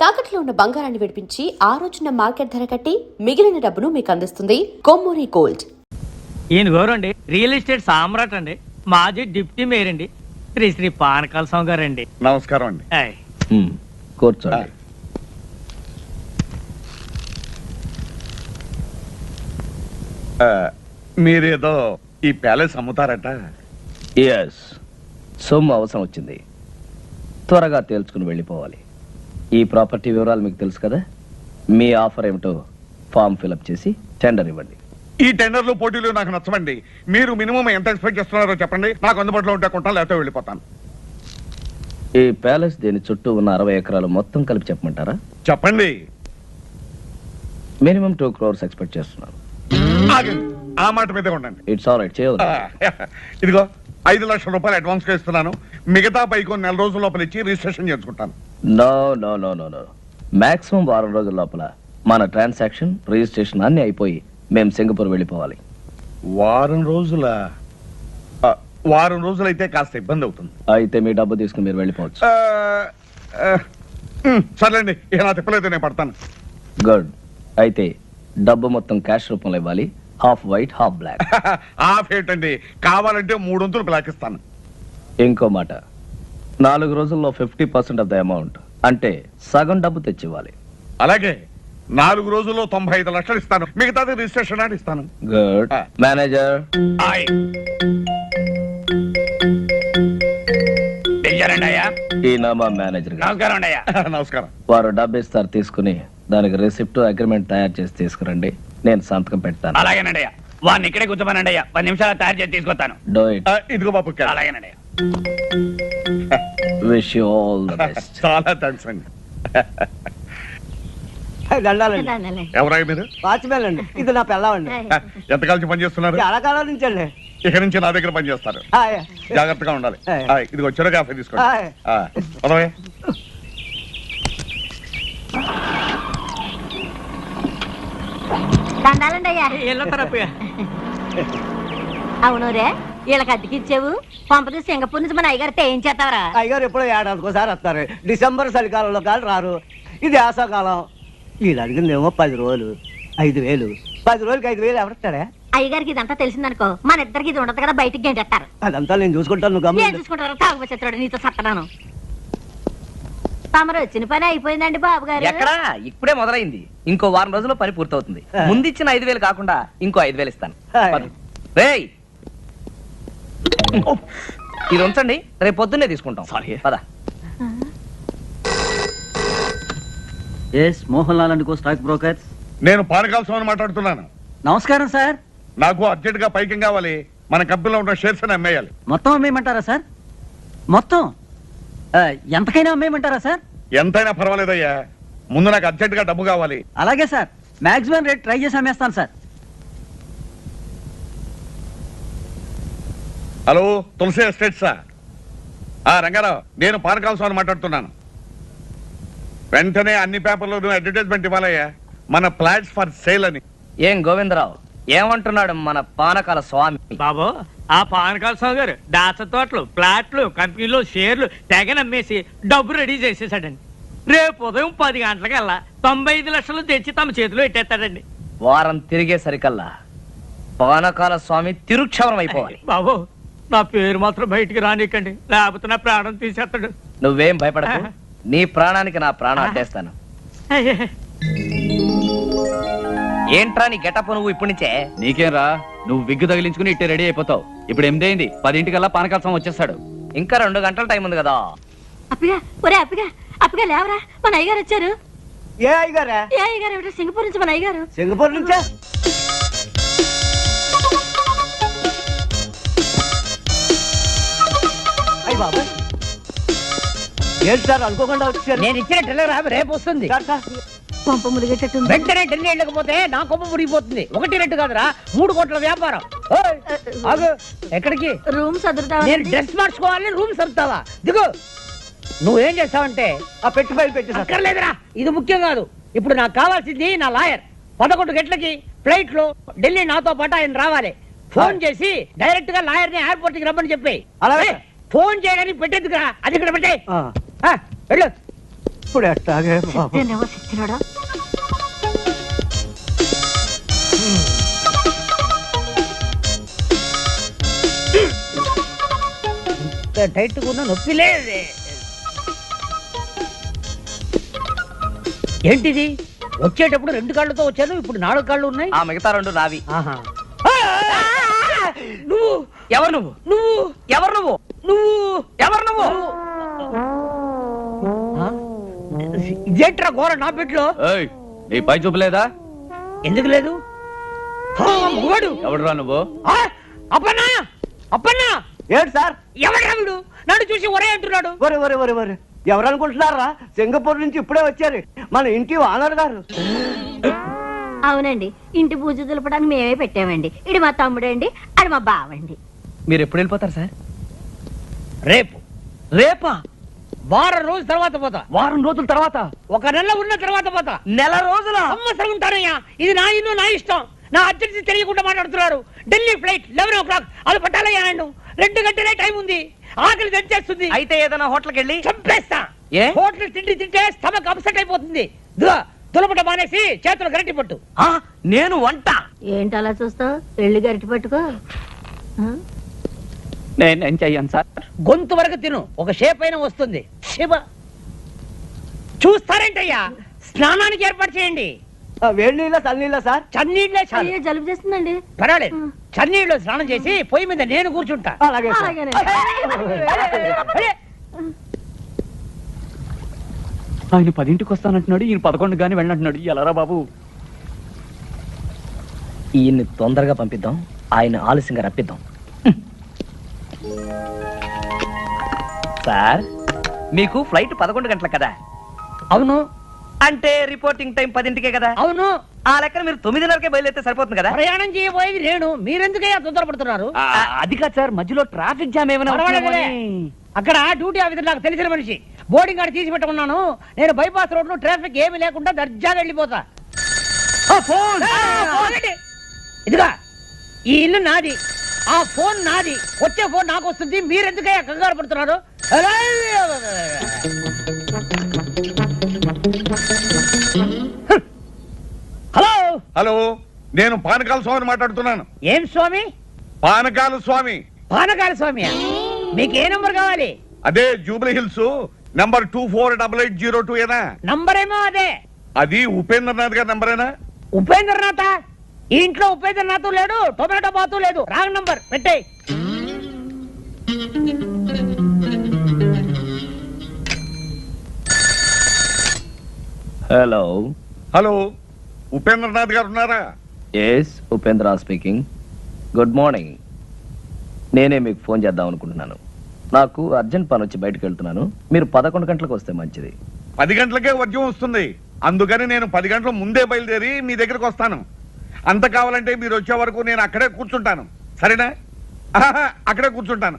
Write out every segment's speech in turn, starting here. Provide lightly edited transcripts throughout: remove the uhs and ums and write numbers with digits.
తాకట్లో ఉన్న బంగారాన్ని విడిపించి ఆ రోజున మార్కెట్ ధర కట్టి మిగిలిన డబ్బును మీకు అందిస్తుంది కొమ్మూరి గోల్డ్. ఈయన గౌరండి రియల్ ఎస్టేట్ సామ్రాట్ అండి, మాజీ డిప్యూటీ మేయర్ అండి, శ్రీ శ్రీ పానకాల స్వామి గారు అండి. నమస్కారం అండి. కూర్చోండి. మీరేదో ఈ ప్యాలెస్ అమ్ముతారట? ఎస్, సొమ్ము అవసరం వచ్చింది, త్వరగా తేల్చుకుని వెళ్ళిపోవాలి. ఈ ప్రాపర్టీ వివరాలు మీకు తెలుసు కదా. మీ ఆఫర్ ఏమిటో ఫామ్ ఫిలప్ చేసి టెండర్ ఇవ్వండి. ఈ టెండర్లు పోటీలు నాకు నచ్చమండి. మీరు మినిమం ఎంత ఎక్స్పెక్ట్ చేస్తున్నారో చెప్పండి, నాకు అందుబాటులో ఉంటే కొంటాను, లేకపోతే వెళ్ళిపోతాను. ఈ ప్యాలెస్ దీని చుట్టూ ఉన్న 60 ఎకరాలు మొత్తం కలిపి చెప్పమంటారా? చెప్పండి. మినిమం 2 crores ఎక్స్పెక్ట్ చేస్తున్నాను. ఆగండి, ఆ మాట మీదే ఉండండి. ఇట్స్ ఆల్ రైట్, చేయదు. ఇదిగో 5 లక్షల రూపాయలు అడ్వాన్స్ గా ఇస్తున్నాను. మిగతా పైకి కొన్ని నెల రోజుల లోపల ఇచ్చి రిజిస్ట్రేషన్ చేసుకుంటాను. No no no no no, maximum 1 రోజుల లోపల మన ట్రాన్సాక్షన్ రిజిస్ట్రేషన్ అన్ని అయిపోయి మేము సింగపూర్ వెళ్ళిపోవాలి. వారం రోజులు అయితే కాస్త ఇబ్బంది అవుతుంది. అయితే మీ డబ్బు తీసుకుని మీరు వెళ్ళిపోవచ్చు. సర్లేండి, నా తిప్పలేదు, నేను పడతాను. గుడ్. అయితే డబ్బు మొత్తం క్యాష్ రూపంలో ఇవ్వాలి, half white half black. Half ఏంటండి, కావాలంటే 3 వంతులు బ్లాక్ ఇస్తాను. ఇంకో మాట, 4 రోజుల్లో 50% ఆఫ్ ద అమౌంట్, అంటే సగం డబ్బు తెచ్చివ్వాలి. అలాగే 4 రోజుల్లో 95 లక్షలు ఇస్తాను, మిగతాది రిజిస్ట్రేషన్ అని ఇస్తాను. గుడ్. మేనేజర్, ఈయన మా మేనేజర్ గారు. నమస్కారం. వారు డబ్బు ఇస్తారు, తీసుకుని దానికి రిసిప్ట్ అగ్రిమెంట్ తయారు చేసి తీసుకురండి, నేను సంతకం పెడతాను. అలాగేనండి, వాడిని ఇక్కడే కూర్చోమనండి, 10 నిమిషాలు తయారు చేసి తీసుకొస్తాను. Do it. ఇదిగో బాబు. అలాగేనండి. Wish you all the best. చాలా థ్యాంక్స్ అండి. ఎవరై మీరు? వాచ్మెన్ అండి, ఇది నా పిల్లవండి. ఎంతకాలం పని చేస్తున్నారు? చాలా కాలం నుంచి అండి. ఇక నుంచి నా దగ్గర పని చేస్తారు, జాగ్రత్తగా ఉండాలి. ఇదిగో చెడు కాఫీ తీసుకోండి. దండాలండి అయ్యా. అవును రే, వీళ్ళకి అద్దెకిచ్చావు, పంపది సింగపూర్ నుంచి మన అయ్యగారితో ఏం చేస్తావరా? అయ్యగారు ఎప్పుడో ఏడాదికోసారి వస్తారు, డిసెంబర్ చలికాలంలో కాదు రారు. ఇది ఆశాకాలం. వీళ్ళు అడిగిందేమో 10 రోజులు 5,000. 10 రోజులకి 5,000 ఎవరిస్తాడే? అయ్యగారికి ఇదంతా తెలిసిందనుకో, మన ఇద్దరికి ఇది ఉండదు కదా, బయటికి గంటేస్తారు. అదంతా నేను చూసుకుంటాను. నేను చూసుకుంటారు, తాగుపచ్చేస్తాడు, నీతో సత్తనాను. తమరు వచ్చిన పని అయిపోయిందండి బాబు గారు. ఎక్కడా, ఇప్పుడే మొదలైంది. ఇంకో 1 వారం రోజుల్లో పని పూర్తవుతుంది. ముందు ఇచ్చిన 5,000 కాకుండా ఇంకో 5,000 ఇస్తాను. రేయ్, ఇది ఉంచండి, రేపు పొద్దున్నే తీసుకుంటాం. పద. Mohan Lal and co stock brokers. నేను పానకాల స్వామిని మాట్లాడుతున్నాను. నమస్కారం సార్. నాకు అర్జెంట్ గా పైకి కావాలి, మన కంపెనీలో ఉన్న షేర్స్ అని అమ్మేయాలి. మొత్తం అమ్మేయమంటారా సార్? మొత్తం ఎంతకైనా అమ్మేయమంటారా సార్? ఎంతైనా పర్వాలేదయ్యా, ముందు నాకు అర్జెంట్ గా డబ్బు కావాలి. అలాగే సార్, మాక్సిమం రేట్ ట్రై చేసి అమ్మేస్తాను సార్. హలో, తులసి ఎస్టేట్సా? రంగారావు, నేను పానకాల స్వామిని మాట్లాడుతున్నాను. వెంటనే అన్ని పేపర్లోనూ అడ్వర్టైజ్మెంట్ ఇవ్వాలయ్యా, మన ఫ్లాట్స్ ఫర్ సేల్ అని. ఏం గోవిందరావు, ఏమంటున్నాడు మన పానకాల స్వామి? బాబు, ఆ పానకాల స్వామి గారు దాచ తోటలు, ప్లాట్లు, కంపెనీలో షేర్లు తెగనమ్మేసి డబ్బు రెడీ చేసేసాడండి. రేపు ఉదయం 10 గంటలకల్లా 95 లక్షలు తెచ్చి తమ చేతిలో పెట్టేస్తాడండి. వారం తిరిగేసరికల్లా పానకాల స్వామి తిరుక్షవరం అయిపోవాలి. బాబు, నా పేరు మాత్రం బయటికి రానికండి, లేకపోతే నా ప్రాణం తీసేస్తాడు. నువ్వేం భయపడకు, నీ ప్రాణానికి నా ప్రాణం అడ్డేస్తాను. ఏంట్రా నీ గెటప్ నువ్వు ఇప్పుడు నుంచే? నీకేం రా, నువ్వు విగ్గు తగిలించుకుని ఇట్టే రెడీ అయిపోతావు. ఇప్పుడు 8 అయింది, 10 పానకాల స్వామి వచ్చేస్తాడు. ఇంకా 2 గంటల టైం ఉంది కదా. అప్పిగా, ఒరే అప్పిగా, అప్పిగా లేవరా, మన అయ్యగారు వచ్చారు. ఏ అయ్యగారా? ఏ అయ్యగారు ఏమిటో, సింగపూర్ నుంచి మన అయ్యగారు. సింగపూర్ నుంచా? అయ్య బాబా, ఏంటి సార్ అనుకోకుండా వచ్చారు? నేను ఇచ్చిన టెల్లర్ రేపు వస్తుంది. పంప మురిగేటట్టుంది. వెంటనే ఢిల్లీ వెళ్ళకపోతే నా కొమ్మ మురిగిపోతుంది. 1 రెట్టు కాదురా, 3 కోట్ల వ్యాపారం. ఎక్కడికి? రూమ్ సదురుతా. నేను డ్రెస్ మార్చుకోవాలి, రూమ్ సర్దుతావా? దిగు. నువ్వేం చేస్తావంటే ఆ పెట్టి ఫైల్ పెట్టి అక్కర్లేదురా, ఇది ముఖ్యం కాదు. ఇప్పుడు నాకు కావాల్సింది నా లాయర్. 11 గంటలకి ఫ్లైట్ లో ఢిల్లీ నాతో పాటు ఆయన రావాలి. ఫోన్ చేసి డైరెక్ట్ గా లాయర్ ని ఎయిర్పోర్ట్ కి రమ్మని చెప్పి. అలాగే ఫోన్ చేయడానికి పెట్టేందుకురా, అది ఇక్కడ పెట్టే. వెళ్ళు. ఇప్పుడు ఎట్టాగే బాబు సిద్ధేనేమో సిద్ధినోడా టైట్ ఉన్న నొప్పి లేదే. ఏంటిది వచ్చేటప్పుడు 2 కాళ్ళతో వచ్చాను, ఇప్పుడు 4 కాళ్ళు ఉన్నాయి. ఆ మిగతా 2 నావి. ఆహా. నువ్వు ఎవరు నువ్వు? నువ్వు ఎవరు నువ్వు? నువ్వు ఎవరు నువ్వు? ఆ? ఇదేంట్రా ఘోర నా పెట్లో? ఏయ్, నీ పై చూపలేదా? ఎందుకు లేదు? ఆ, మగవాడు. ఎవడురా నువ్వు? ఆ, అప్పన్నా అప్పన్నా ఏంటి సార్? ఎవడావిడు నన్ను చూసి ఒరే అంటున్నాడు. ఒరే ఒరే ఒరే ఒరే ఎవరు అనుకుంటున్నారా? సింగపూర్ నుంచి ఇప్పుడే వచ్చారు మన ఇంటి ఓనర్ గారు. అవునండి, ఇంటి పూజ దులపడానికి మేమే పెట్టామండి. ఇది మా తమ్ముడండి, అది మా బావండి. మీరు ఎప్పుడు వెళ్ళిపోతారు సార్? రేపు. రేపా? వారం రోజుల తర్వాత పోతా. వారం రోజుల తర్వాత? 1 నెల ఉన్న తర్వాత పోతా. నెల రోజుల? సంవత్సరం ఉంటానయ్యా. ఇది నా ఇల్లు, నా ఇష్టం. నా అర్జెన్సీ తెలియకుండా మాట్లాడుతున్నారు. Delhi flight 11 o'clock. అది పట్టాలయ్యా ఆయన. 2 గంటలే టైం ఉంది. ఆకలి తెచ్చేస్తుంది. అయితే ఏదైనా హోటల్కి వెళ్ళి చంపేస్తా. ఏ? హోటల్ తిండి తింటే స్టమక్ అప్సెట్ అయిపోతుంది. తులపట మానేసి చేతులు గరటి పట్టు. నేను వంట. ఏంటి అలా చూస్తావు? వెళ్ళి గరిటి పట్టుకో. ఆ? నేనేం చెయ్యను సార్. గొంతు వరకు తిను, ఒక షేప్ అయినా వస్తుంది. శివ చూస్తారేంటయ్యా? స్నానానికి ఏర్పాటు చేయండి. వేడి నీళ్ళ చల్లనీళ్ళ సార్? చన్నీళ్ళే చాలు. అయ్యో, జలుబు చేస్తుందండి. పర్వాలేదు, చన్నీళ్ళు స్నానం చేసి పొయ్యి మీద నేను కూర్చుంటా. అలాగే సార్. అలాగేనండి. అరే, ఆయన 10ంటికి వస్తానంటున్నాడు, ఈయన 11 గానీ వెళ్ళంటున్నాడు. ఎలారా బాబు? ఈయన్ని తొందరగా పంపిద్దాం, ఆయన ఆలస్యంగా రప్పిద్దాం. సార్, మీకు ఫ్లైట్ 11 గంటలకు కదా? అవును అంటే రిపోర్టింగ్ టైం 10ంటికే కదా? అవును. ఆ లెక్కన మీరు 9:30కే బయలుదేరితే సరిపోతుంది కదా? ప్రయాణం చేయబోయేది నేను. మీరెందుకయ్యా తొందరపడుతున్నారు? అది కాదు సార్, మధ్యలో ట్రాఫిక్ జామ్ ఏమైనా పర్వాలేదులే. అక్కడ డ్యూటీ ఆఫీసర్ నాకు తెలిసిన మనిషి. బోర్డింగ్ కార్డు తీసి పెట్టమన్నాను. నేను బైపాస్ రోడ్ లో ట్రాఫిక్ ఏమీ లేకుండా దర్జాగా వెళ్ళిపోతా. ఇదిగా ఈ ఇల్లు నాది, ఆ ఫోన్ నాది. వచ్చే ఫోన్ నాకు వస్తుంది. మీరెందుకయ్యా కంగారు పడుతున్నారు? హలో హలో, నేను పానకాల స్వామిని మాట్లాడుతున్నాను. ఏం స్వామి? పానకాల స్వామి. పానకాల స్వామి. మీకు ఏ నంబర్ కావాలి? అదే జూబ్లీ హిల్స్ నంబర్ 248802 ఏనా? నంబర్ ఏమో అదే. అది ఉపేంద్రనాథ్ గారి నంబరేనా? ఉపేంద్రనాథ? ఈ ఇంట్లో ఉపేంద్రనాథ్ లేడు, టొమాటో బాతు లేదు. రాంగ్ నంబర్ పెట్టే. హలో. హలో, ఉపేంద్రనాథ్ గారు ఉన్నారా? Yes, Upendra speaking. Good morning. నేనే మీకు ఫోన్ చేద్దాం అనుకుంటున్నాను. నాకు అర్జెంట్ పని వచ్చి బయటకు వెళ్తున్నాను. మీరు 11 గంటలకు వస్తే మంచిది. 10 గంటలకే వర్జం వస్తుంది. అందుకని నేను 10 గంటల ముందే బయలుదేరి మీ దగ్గరకు వస్తాను. అంత కావాలంటే మీరు వచ్చే వరకు నేను అక్కడే కూర్చుంటాను. సరేనా? అక్కడే కూర్చుంటాను.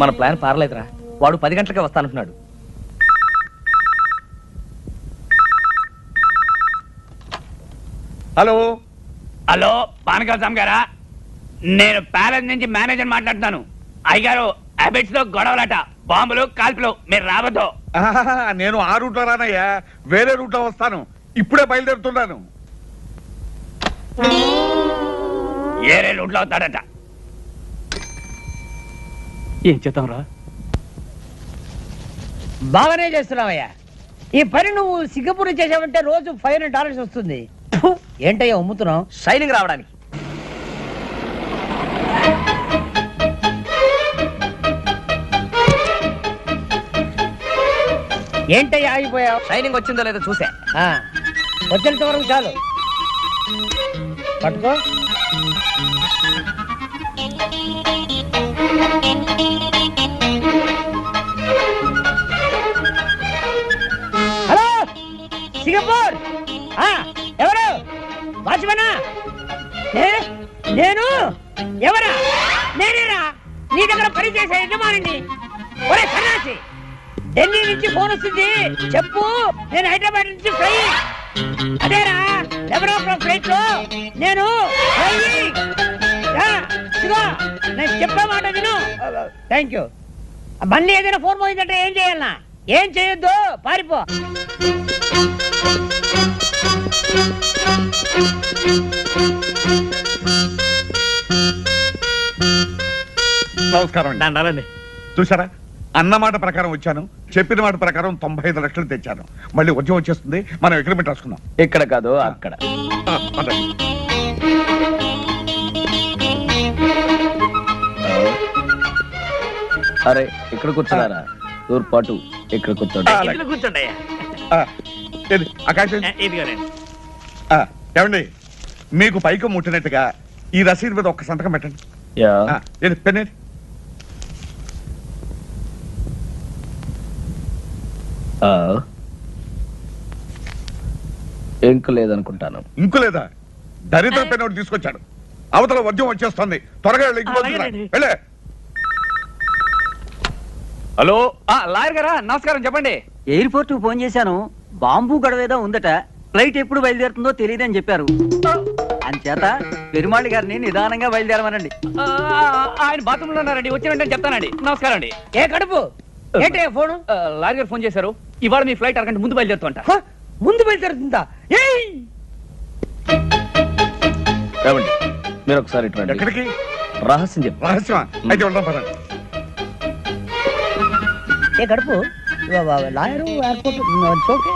మన ప్లాన్ పారలేదురా. వాడు 10 గంటలకే వస్తానంటున్నాడు. హలో. హలో, పానకాల స్వామి గారా? నేను ప్యాలెస్ నుంచి మేనేజర్ మాట్లాడుతున్నాను. అయ్యగారు, అబిట్స్ లో గొడవలట, బాంబులు, కాల్పులు. మీరు రావద్దు. నేను ఆ రూట్లో రానయ్యా, వేరే రూట్లో వస్తాను. ఇప్పుడే బయలుదేరుతున్నాను. ఏరే రూట్లో అవుతాడట. ఏం చేద్దాం రా? బాగానే చేస్తున్నావయ్యా. ఈ పని నువ్వు సింగపూర్ చేసావంటే రోజు $500 వస్తుంది. ఫు, ఏంటయ్యా ఉమ్ముతున్నావు? షైనింగ్ రావడానికి. ఏంటయ్యా ఆగిపోయావు? షైనింగ్ వచ్చిందో లేదో చూసా. వచ్చేంత వరకు చాలు. పట్టుకో. Hello, Singapore. ఎవరు? వాచ్మనా? నేను ఎవరా? నేనేరా నీ దగ్గర పనిచేసే యజమానిని. ఒరే సన్నాసి, ఢిల్లీ నుంచి ఫోన్ వస్తుంది. చెప్పు, నేను హైదరాబాద్ నుంచి ఫ్లై. అదేరా 11 o'clock ఫ్లైట్ లో నేను నేను చెప్పే మాట విను. Thank you. బండి ఏదైనా ఫోన్ పోయిందంటే ఏం చేయాలన్నా? ఏం చేయొద్దు, పారిపో. నమస్కారం అండి. దండాలండి. చూసారా, అన్నమాట ప్రకారం వచ్చాను, చెప్పిన మాట ప్రకారం 95 లక్షలు తెచ్చాను. మళ్ళీ ఉద్యోగం వచ్చేస్తుంది, మనం అగ్రిమెంట్ రాసుకుందాం. ఇక్కడ కాదు అక్కడ. పదండి. అరే ఇక్కడ కూర్చున్నారా? తూర్పాటు ఇక్కడ కూర్చోండి. ఇంట్లో కూర్చోండి అయ్యా. ఏది, ఆ కాగితం? ఇదిగోనండి. ఏమండి, మీకు పైకి ముట్టినట్టుగా ఈ రసీదు మీద ఒక్క సంతకం పెట్టండి. యా. ఏది, పెన్నేది? ఇంకు లేదనుకుంటాను. ఇంకు లేదా? దరిద్ర పెన్ ఒకటి తీసుకొచ్చాడు. అవతల ఉద్యోగం వచ్చేస్తుంది, త్వరగా వెళ్ళి ఇంటికి వస్తున్నా. అలాగేనండి. వెళ్ళే. హలో లాయర్ గారా, నమస్కారం. చెప్పండి. ఎయిర్పోర్ట్ కు ఫోన్ చేశాను. బాంబు గొడవేదో ఉందట. ఫ్లైట్ ఎప్పుడు బయలుదేరుతుందో తెలియదని చెప్పారు. అంచేత పెరుమాళి గారిని నిదానంగా బయలుదేరమనండి. ఆయన బాత్రూమ్ లో ఉన్నారండి, వచ్చిన వెంటనే చెప్తానండి. నమస్కారం అండి. ఏ కడుపు ఏంటి ఫోను? లాయర్ గారు ఫోన్ చేశారు. ఇవాళ మీ ఫ్లైట్ అరగంట ముందు బయలుదేరుతుంట. హ? ముందు బయలుదేరుతుందా? ఏయ్! ఏమండి, మీరు ఒకసారి ఇటు రండి. ఎక్కడికి? రహస్యం చెప్పు. రహస్యమా? అయితే వెళ్దాం పదండి. ఏ కడుపు లాయరు ఎయిర్పోర్ట్ ఓకే.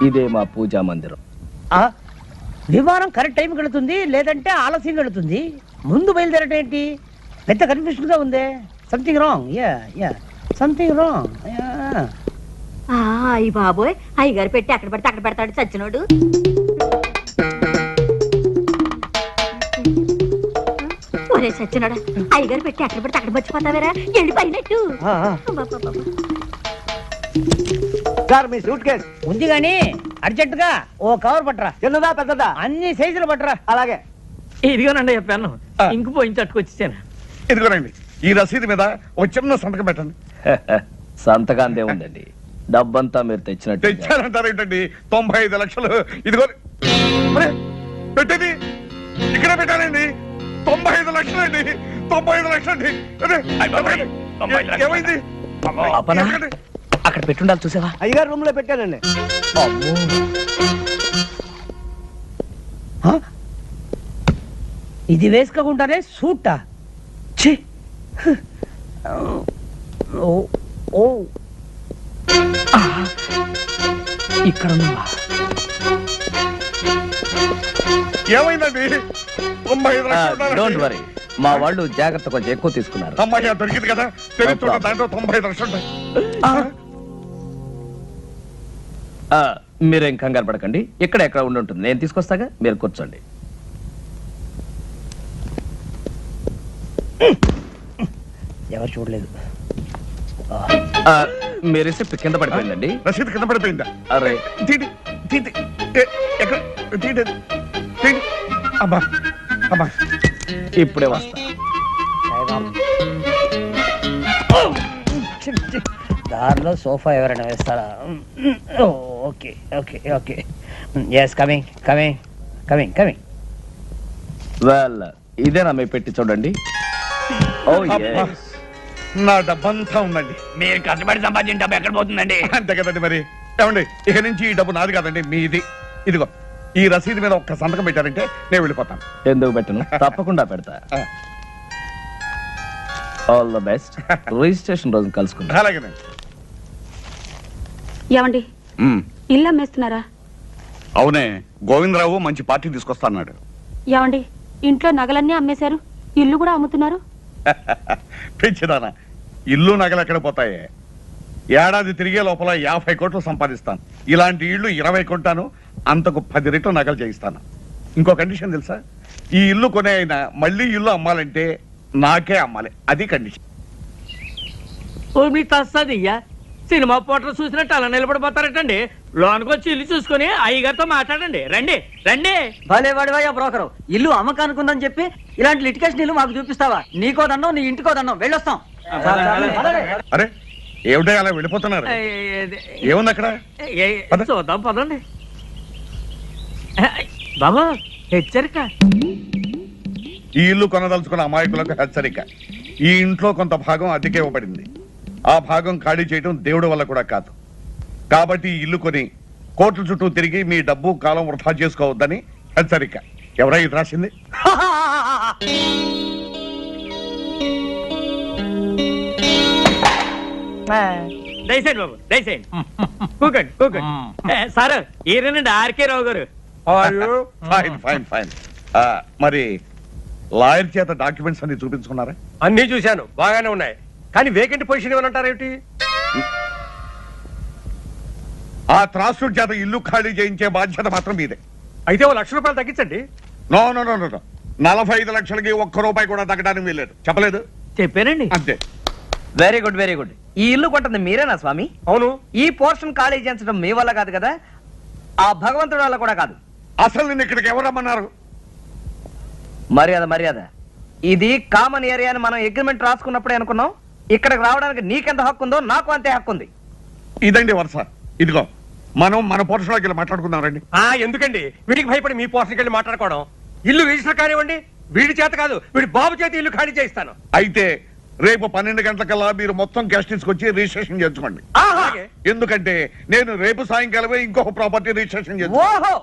ఇదే మా పూజా మందిరం. విమానం కరెక్ట్ టైంకి వెళుతుంది, లేదంటే ఆలస్యంగా వెళుతుంది. ముందు బయలుదేరటం ఏంటి? పెద్ద కన్ఫ్యూషన్ గా ఉంది. Something wrong. Yeah something wrong. అయ్యి బాబోయ్, అయ్యగారు పెట్టి అక్కడ పడితే అక్కడ పెడతాడు చచ్చినోడు. ఒరే చచ్చినోడా, అయ్యగారు పెట్టి అక్కడ పడితే అక్కడ మర్చిపోతావేరా? వెళ్ళిపోయినట్టు. సార్ మీ సూట్ కేస్ ఉంది గాని అర్జెంట్ గా ఓ కవర్ పట్టరా. చిన్నదా పెద్దదా? అన్ని సైజులు పట్టరా. అలాగే. ఇదిగోనండి చెప్పాను. ఇంకు పోయించి అట్టుకొచ్చాను. ఇదిగోనండి, ఈ రసీదు మీద ఒక చిన్న సంతకం పెట్టండి. సంతకాంతే ఉందండి. డబ్బంతా మీరు తెచ్చినట్టు. తెచ్చారంటారు ఏంటండి? 95 లక్షలు. ఇదిగో అరే, పెట్టేది ఇక్కడ పెట్టానండి. 95 లక్షలు అండి. 95 లక్షలు అండి. అరే, ఏమైంది? అప్పనా? ఎక్కడి? అక్కడ పెట్టుండాలి, చూసావా? అయ్యగారు రూమ్ లో పెట్టానండి. ఇది వేసుకోకుండానే సూటా? ఛీ! ఓ ఇక్కడ ఉన్నావా? ఏమైందండి? 95 లక్షలు డోంట్ వరీ, మా వాళ్ళు జాగ్రత్త కొంచెం ఎక్కువ తీసుకున్నారు. అమ్మాయి దొరికింది కదా, తెలుస్తున్న దాంట్లో 95 లక్షలు ఉంటాయి. మీరేం కంగారు పడకండి, ఇక్కడ ఎక్కడ ఉండి ఉంటుంది, నేను తీసుకొస్తాగా, మీరు కూర్చోండి. ఎవరు చూడలేదు. మీ రిసిప్ట్ కింద పడిపోయిందండి. రసీదు కింద పడిపోయిందా? అరే తీటి తీటి. ఎక్కడ? తీటి తీటి. అబ్బా అబ్బా, ఇప్పుడే వస్తా. దారిలో సోఫా ఎవరైనా వేస్తారా? Okay okay okay. Yes, coming coming coming coming. Well, ఇదేనా మీ పెట్టి చూడండి. ఓ అబ్బా, నా డబ్బంతా ఉందండి. మీరు కష్టపడి సంపాదించిన డబ్బు ఎక్కడ పోతుందండి? అంతే కదండి మరి. ఏమండి, ఇక నుంచి ఈ డబ్బు నాది కాదండి, మీది. ఇదిగో ఈ రసీదు మీద ఒక్క సంతకం పెట్టారంటే నేను వెళ్ళిపోతాను. ఎందుకు పెట్టను, తప్పకుండా పెడతా. All the best. రిజిస్ట్రేషన్ రోజు కలుసుకుందాం. అలాగేనండి. ఏమండి, ఇల్లు అమ్మేస్తున్నారా? అవునే, గోవిందరావు మంచి పార్టీ తీసుకొస్తా అన్నాడు. ఏమండి, ఇంట్లో నగలన్నీ అమ్మేశారు, ఇల్లు కూడా అమ్ముతున్నారు. పెంచిదానా, ఇల్లు నగలు ఎక్కడ పోతాయే? ఏడాది తిరిగే లోపల 50 కోట్లు సంపాదిస్తాను. ఇలాంటి ఇళ్ళు 20 కొంటాను, అంతకు 10 రెట్లు నగలు చేయిస్తాను. ఇంకో కండిషన్ తెలుసా? ఈ ఇల్లు కొనే అయినా మళ్ళీ ఇల్లు అమ్మాలంటే నాకే అమ్మాలి, అది కండిషన్. మీ తస్తదియ్యా, సినిమా పోటర్ చూసినట్టు అలా నిలబడిపోతారటండి. లోనికి వచ్చి ఇల్లు చూసుకుని అయ్యగారితో మాట్లాడండి. రండి రండి. భలే వాడివయ్యా బ్రోకరు. ఇల్లు అమ్మకానుకుందని చెప్పి ఇలాంటి లిటికేషన్ ఇల్లు మాకు చూపిస్తావా? నీకో దండం, నీ ఇంటికో దండం. వెళ్ళొస్తాం. అరే ఏమిటో అలా వెళ్ళిపోతున్నారు? ఏముంది అక్కడ? పద. చూద్దాం పదండి. బాబా హెచ్చరిక. ఈ ఇల్లు కొనదలుచుకున్న అమాయకులకు హెచ్చరిక. ఈ ఇంట్లో కొంత భాగం అద్దెకే ఇవ్వబడింది. ఆ భాగం ఖాళీ చేయడం దేవుడి వల్ల కూడా కాదు. కాబట్టి ఈ ఇల్లు కొని కోర్టు చుట్టూ తిరిగి మీ డబ్బు కాలం వృధా చేసుకోవద్దని హెచ్చరిక. ఎవరై ఇది రాసింది? దయచేయండి బాబు, దయచేయండి. కూకండి, కూకండి. సార్ ఈయనండి ఆర్కే రావు గారు. Fine fine fine. మరి లాయర్ చేత డాక్యుమెంట్స్ అన్ని చూపించుకున్నారా? అన్నీ చూశాను, బాగానే ఉన్నాయి. కానీ వేకెంట్ పొజిషన్ ఇవ్వనంటారు ఏమిటి? ఆ త్రాసుడి చేత ఇల్లు ఖాళీ చేయించే బాధ్యత మాత్రం మీదే. అయితే ఓ ₹1,00,000 తగ్గించండి. నో నో నో నో 45 లక్షలకి ₹1 కూడా తగ్గడానికి వీల్లేదు. చెప్పలేదు? చెప్పానండి. అంతే. Very good, very good. ఈ ఇల్లు కొంటుంది మీరేనా స్వామి? అవును. ఈ పోర్షన్ ఖాళీ చేయించడం మీ వల్ల కాదు కదా, ఆ భగవంతుడి వల్ల కూడా కాదు. అసలు నిన్ను ఇక్కడికి ఎవరు రమ్మన్నారు? మర్యాద మర్యాద. ఇది కామన్ ఏరియా అని మనం అగ్రిమెంట్ రాసుకున్నప్పుడే అనుకున్నాం. ఇక్కడికి రావడానికి నీకెంత హక్కు ఉందో నాకు అంతే హక్కు ఉంది. ఇదండి వరుస. ఇదిగో మనం మన పోర్షన్లోకి వెళ్ళి మాట్లాడుకుందాం రండి. ఎందుకండి వీడికి భయపడి మీ పోర్షన్కి వెళ్ళి మాట్లాడుకోవడం? ఇల్లు రిజిస్టర్ కానివ్వండి, వీడి చేత కాదు, వీడి బాబు చేత ఇల్లు ఖాళీ చేయిస్తాను. అయితే రేపు 12 గంటలకల్లా మీరు మొత్తం క్యాష్ తీసుకొచ్చి రిజిస్ట్రేషన్ చేసుకోండి. ఎందుకంటే నేను రేపు సాయంకాలమే ఇంకొక ప్రాపర్టీ రిజిస్ట్రేషన్ చేస్తాను.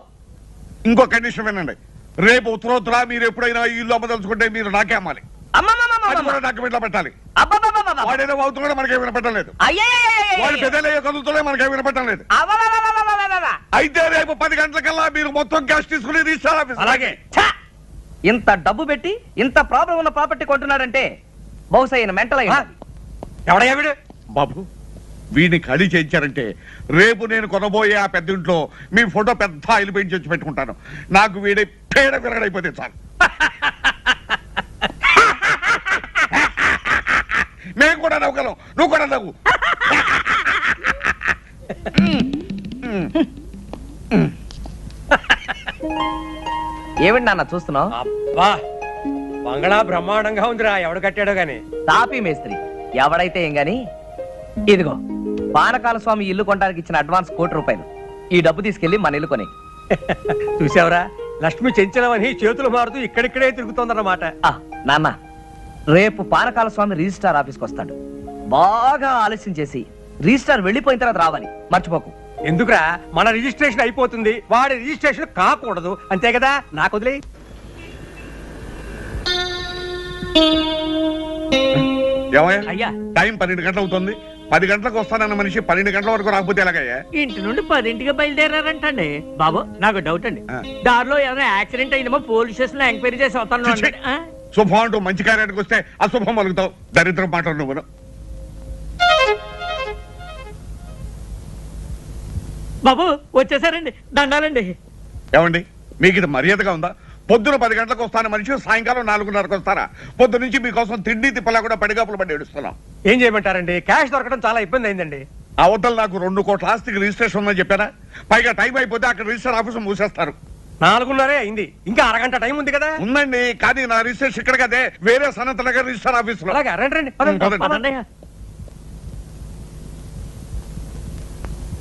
ఇంకో కండిషన్ వినండి. రేపు ఉత్తరోత్తర మీరు ఎప్పుడైనా ఈ ఇల్లు అమ్మదలుచుకుంటే మీరు నాకే అమ్మాలి. డాక్యుమెంట్ లో పెట్టాలి. వాడేదో అవుతున్నాడో మనకే వినపట్టలేదు. వాడు పెద్దలయ్యే కదులుతుండే మనకే వినపట్టలేదు. అయితే రేపు 10 గంటలకల్లా మీరు మొత్తం క్యాష్ తీసుకుని రిజిస్టర్ ఆఫీస్. అలాగే. ఇంత డబ్బు పెట్టి ఇంత ప్రాబ్లం ఉన్న ప్రాపర్టీ కొంటున్నాడంటే బహుశా ఈయన మెంటల్ అయ్యి. ఎవడయ్యా వీడు? బాబు, వీడిని ఖాళీ చేయించారంటే రేపు నేను కొనబోయే ఆ పెద్ద ఇంట్లో మీ ఫోటో పెద్ద ఆయిల్ పెయింట్ చేసి పెట్టుకుంటాను. నాకు వీడి పేడ విరగడైపోతే చాలు. మేము కూడా నవ్వుగలం, నువ్వు కూడా నవ్వు. ఏమిటి నాన్న చూస్తున్నావు? అబ్బా, బంగళా బ్రహ్మాండంగా ఉందిరా. ఎవడు కట్టాడో గాని. తాపీ మేస్త్రి ఎవడైతే ఏం గాని. ఇదిగో పానకాల స్వామి ఇల్లు కొనడానికి ఇచ్చిన అడ్వాన్స్ ₹1,00,00,000. ఈ డబ్బు తీసుకెళ్లి మన ఇల్లు కొని. చూసావరా, లక్ష్మి చెంచలమని చేతులు మారుతూ ఇక్కడిక్కడే తిరుగుతోందన్నమాట. నాన్న, రేపు పానకాల స్వామి రిజిస్ట్రార్ ఆఫీస్కి వస్తాడు. బాగా ఆలస్యం చేసి రిజిస్ట్రార్ వెళ్ళిపోయిన తర్వాత రావాలి, మర్చిపోకు. ఎందుకురా, మన రిజిస్ట్రేషన్ అయిపోతుంది, వాడి రిజిస్ట్రేషన్ కాకూడదు, అంతే కదా. నాకు వదిలే. అయ్యా, టైం 12 గంటలు అవుతుంది. 10 గంటలకు వస్తానన్న మనిషి 12 గంటల వరకు రాకపోతే ఎలాగయ్యా? ఇంటి నుండి 10ంటికి బయలుదేరారంటండి. బాబు, నాకు డౌట్ అండి. దారిలో ఏదైనా యాక్సిడెంట్ అయిందేమో పోలీస్ స్టేషన్ లో ఎంక్వైరీ చేసి వస్తాను. శుభం అంటూ మంచి కార్యానికి వస్తే అశుభం మలుగుతావు. దరిద్రం మాటలు నువ్వు. బాబు వచ్చేసారండి, దండాలండి. ఏమండి, మీకు ఇది మర్యాదగా ఉందా? పొద్దున 10 గంటలకు వస్తాను మనిషి సాయంకాలం 4:30కు వస్తారా? పొద్దు నుంచి మీకోసం తిండి తిప్పలా కూడా పడిగాపులు పడి ఏడుస్తున్నాం. ఏం చేయమంటారండి, క్యాష్ దొరకడం చాలా ఇబ్బంది అయిందండి. అవతల నాకు 2 కోట్ల ఆస్తికి రిజిస్ట్రేషన్ ఉందని చెప్పారా? పైగా టైం అయిపోతే అక్కడ రిజిస్టర్ ఆఫీసు మూసేస్తారు. 4:30 అయింది, ఇంకా అరగంట టైం ఉంది కదా. ఉందండి, కానీ నా రిజిస్ట్రేషన్ ఇక్కడ కదే, వేరే సనత్ నగర్ రిజిస్టర్ ఆఫీసులో. అలాగే, రండి.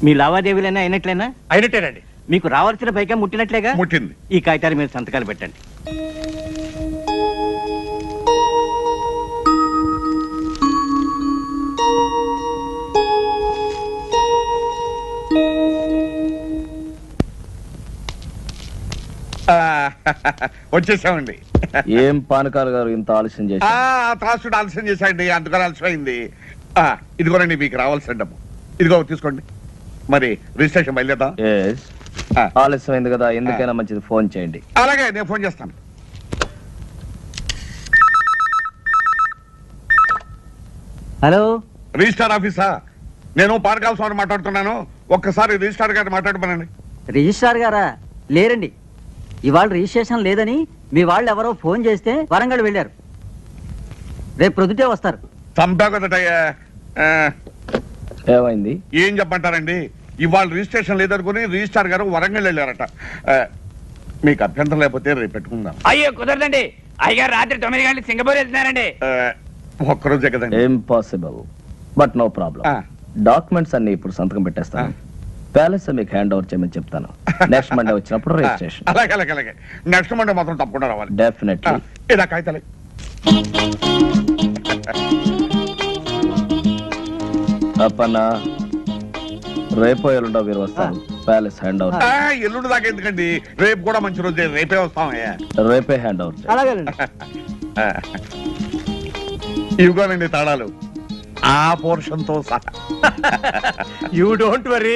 మీ లావాదేవీలైనా అయినట్లేనా? అయినట్టేనండి. మీకు రావాల్సిన పైగా ముట్టినట్లేగా? ముట్టింది. ఈ కాగితాలు మీరు సంతకాలు పెట్టండి. వచ్చేసామండి. ఏం పానకాల గారు ఇంత ఆలస్యం చేసి? త్రాసుడు ఆలస్యం చేశాయండి, అందుకని ఆలస్యం అయింది. ఇదిగోనండి మీకు రావాల్సిన డబ్బు. ఇదిగో తీసుకోండి. మరి రిజిస్ట్రేషన్ బయలుదేద్దాం. ఆలస్యం అయింది కదా, ఎందుకైనా మంచిది ఫోన్ చేయండి. అలాగే, నేను ఫోన్ చేస్తాను. హలో, రిజిస్టార్ ఆఫీసా? నేను పానకాల స్వామి మాట్లాడుతున్నాను. ఒక్కసారి రిజిస్టార్ గారిని మాట్లాడమనండి. రిజిస్ట్రార్ గారా? లేరండి, ఇవాళ రిజిస్ట్రేషన్ లేదని మీ వాళ్ళు ఎవరో ఫోన్ చేస్తే వరంగల్ వెళ్ళారు. రేపు ప్రొద్దుటే వస్తారు. చంపా కదటయ్యా. ఏమైంది? ఏం చెప్పంటారండి, ఇవాళ రిజిస్ట్రేషన్ లేదనుకుని రిజిస్టార్ గారు వరంగల్ వెళ్ళారట. మీకు అభ్యంతరం లేకపోతే రేపు పెట్టుకుందాం. అయ్యో కుదరదండి, అయ్యగారు రాత్రి 9 గంటలకు సింగపూర్ వెళ్తున్నారండి. ఒక్కరోజే కదండి. Impossible, but no problem. Documents అన్ని ఇప్పుడు సంతకం పెట్టేస్తాను. ప్యాలెస్ మీకు హ్యాండ్ ఓవర్ చేయమని చెప్తాను. నెక్స్ట్ మండే వచ్చినప్పుడు రిజిస్ట్రేషన్. అలాగే అలాగే అలాగే. నెక్స్ట్ మండే మాత్రం తప్పకుండా రావాలి. డెఫినెట్లీ. ఇలా కాగితాలే. అప్పన్న రేపో ఎల్లుండో మీరు వస్తారు ప్యాలెస్ హ్యాండ్ అవుట్. ఎల్లుండి దాకా ఎందుకండి, రేపు కూడా మంచి రోజే, రేపే వస్తామయ్యా. రేపే హ్యాండ్ అవుట్. అలాగేనండి. ఇవిగోనండి తాళాలు, ఆ పోర్షన్ తో సహా. You don't worry.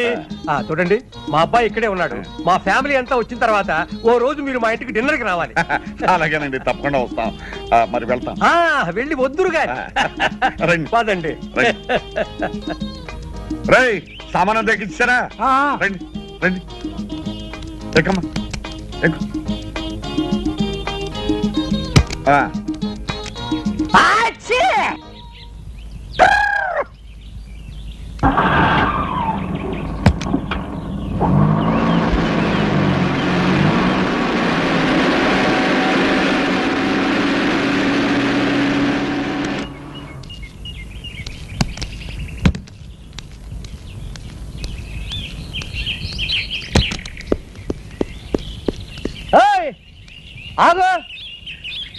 చూడండి, మా అబ్బాయి ఇక్కడే ఉన్నాడు. మా ఫ్యామిలీ అంతా వచ్చిన తర్వాత ఓ రోజు మీరు మా ఇంటికి డిన్నర్ కి రావాలి. అలాగేనండి, తప్పకుండా వస్తాం. మరి వెళ్తాం. వెళ్ళి వద్దురు గాని. రండి పదండి. రై, సామానం తెగించారా? రండి రండి, ఎక్కమ్మా ఎక్కు. ఆగు,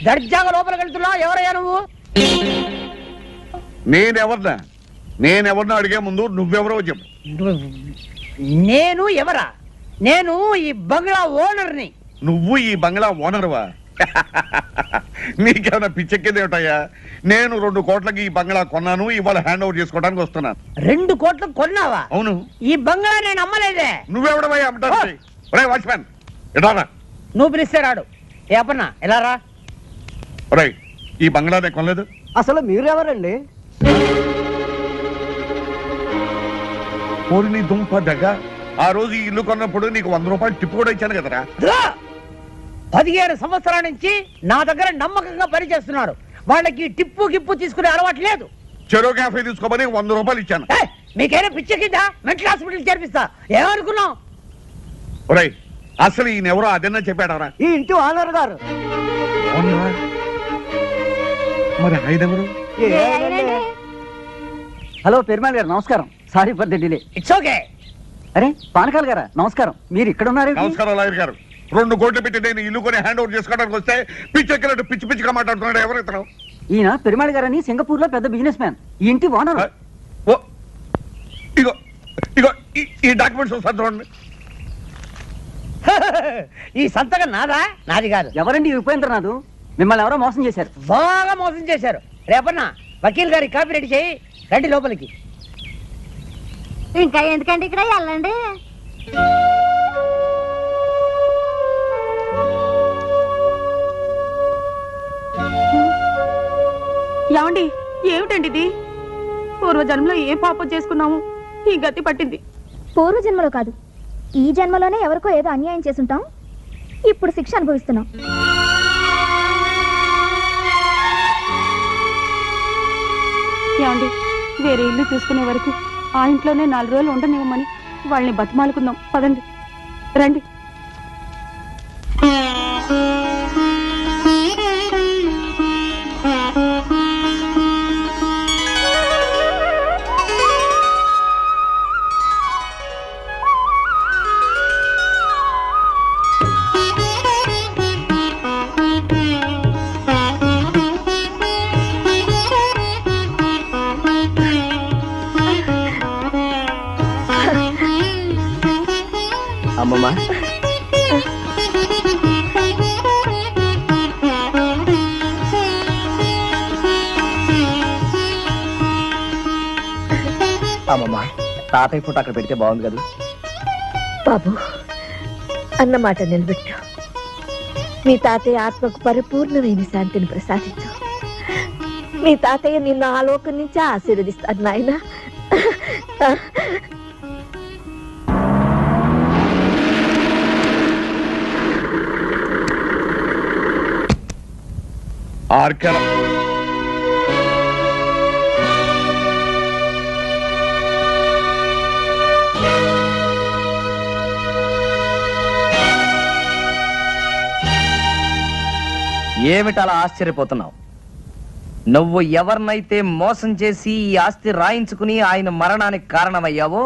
దర్జాగా లోపలికి వెళ్తున్నా. ఎవరయ్యా నువ్వు? నేనెవరిని అడిగే ముందు నువ్వెవరో చెప్పు. నేను ఎవరా? నేను ఈ బంగ్లా ఓనర్ని. నువ్వు ఈ బంగ్లా ఓనర్వా? నీకేమైనా పిచ్చెక్కిందేమిటయ్యా? నేను 2 కోట్లకి ఈ బంగ్లా కొన్నాను, ఇవాళ హ్యాండ్ ఓవర్ చేసుకోవడానికి వస్తున్నాను. 2 కోట్లు కొన్నావా? అవును. ఈ బంగ్లా నేను అమ్మలేదే. నువ్వెవడవయ్యా అమ్మటానికి? ఒరే వాచ్మ్యాన్, ఎడారా? నువ్వు పిలిస్తే రాడు. ఏ అప్పన్నా ఎలా రా? ఒరే, ఈ బంగ్లా నేను కొనలేదు. అసలు మీరెవరండి? పోరి నీ దుంప దగ్గ. ఆ రోజు ఈ ఇల్లు కొన్నప్పుడు నీకు 100 రూపాయలు టిప్పు కూడా ఇచ్చాను కదరా. 15 సంవత్సరాల నుంచి నా దగ్గర నమ్మకంగా పనిచేస్తున్నారు. వాళ్ళకి టిప్పు గిప్పు తీసుకునే అలవాటు లేదు. చెరో క్యాఫే తీసుకోమని 100 రూపాయలు ఇచ్చాను. మీకైనా పిచ్చెక్కిందా? Mental hospital చేర్పిస్తా. ఏమనుకున్నావు? ఒరే, అసలు ఈయనెవరో అదన్నా చెప్పాడవరా? ఈ ఇంటి ఓనర్ గారు. మరి ఆయనెవరు? హలో పెరుమాళ్ గారు, నమస్కారం. Sorry for the delay. It's okay. అరే పానకాల్ గారా, నమస్కారం. మీరు ఇక్కడ ఉన్నారు? నమస్కారం లాయర్ గారు. 2 కోట్లు పెట్టి నేను ఇల్లు కొని హ్యాండ్ ఓవర్ చేసుకోవడానికి వస్తే పిచ్చెక్కినట్టు పిచ్చి పిచ్చిగా మాట్లాడుతున్నాడు. ఎవరు ఇతను? ఈయన పెరుమాళ్ గారు అని సింగపూర్ లో పెద్ద బిజినెస్ మ్యాన్. ఈ ఇంటి ఓనర్. ఇగో ఇగో ఈ డాక్యుమెంట్స్ ఒకసారి చూడండి. ఈ సంతకం నాదా? నాది కాదు. ఎవరండి ఉపేంద్రనాథ్? మిమ్మల్ని ఎవరో మోసం చేశారు. బాగా మోసం చేశారు. రేపన్నా వకీల్ గారి కాపీ రెడీ చేయి. రండి లోపలికి. ఇంకా ఎందుకంటే ఇక్కడ వెళ్ళండి. ఏమండి, ఏమిటండి ఇది? పూర్వజన్మలో ఏ పాపం చేసుకున్నాము ఈ గతి పట్టింది. పూర్వజన్మలో కాదు, ఈ జన్మలోనే ఎవరికో ఏదో అన్యాయం చేసుంటాం. ఇప్పుడు శిక్ష అనుభవిస్తున్నాం. ఏమండి, వేరే ఇల్లు చూసుకునే వరకు ఆ ఇంట్లోనే 4 రోజులు ఉండనివ్వమని వాళ్ళని బతిమాలుకుందాం. పదండి, రండి. అమ్మమ్మా, అమ్మమ్మా, తాతయ్య ఫోటో అక్కడ పెడితే బాగుంది కదా. బాబు, అన్నమాట నిలబెట్టు. మీ తాతయ్య ఆత్మకు పరిపూర్ణమైన శాంతిని ప్రసాదించు. మీ తాతయ్య నిన్ను ఆలోకం నుంచి ఆశీర్వదిస్తాడు నాయన. ఆర్కెల ఏమిటలా ఆశ్చర్యపోతున్నావు? నువ్వు ఎవరినైతే మోసం చేసి ఈ ఆస్తి రాయించుకుని ఆయన మరణానికి కారణమయ్యావో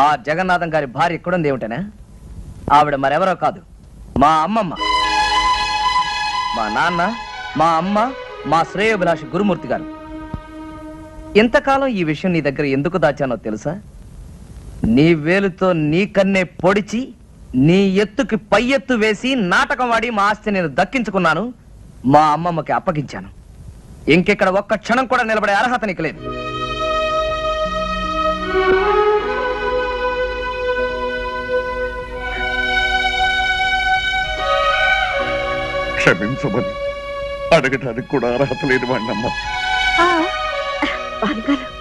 ఆ జగన్నాథం గారి భార్య ఎక్కడుంది ఏమిటనా? ఆవిడ మరెవరో కాదు, మా అమ్మమ్మ. మా నాన్న మా అమ్మ మా శ్రేయోభిలాషి గురుమూర్తి గారు. ఇంతకాలం ఈ విషయం నీ దగ్గర ఎందుకు దాచానో తెలుసా? నీ వేలుతో నీ కన్నే పొడిచి నీ ఎత్తుకి పై ఎత్తు వేసి నాటకం వాడి మా ఆస్తి నేను దక్కించుకున్నాను, మా అమ్మమ్మకి అప్పగించాను. ఇంకెక్కడ ఒక్క క్షణం కూడా నిలబడే అర్హత నీకు లేదు. క్షమించమని అడగటానికి కూడా అర్హత లేని వాడినమ్మా. భానుగారు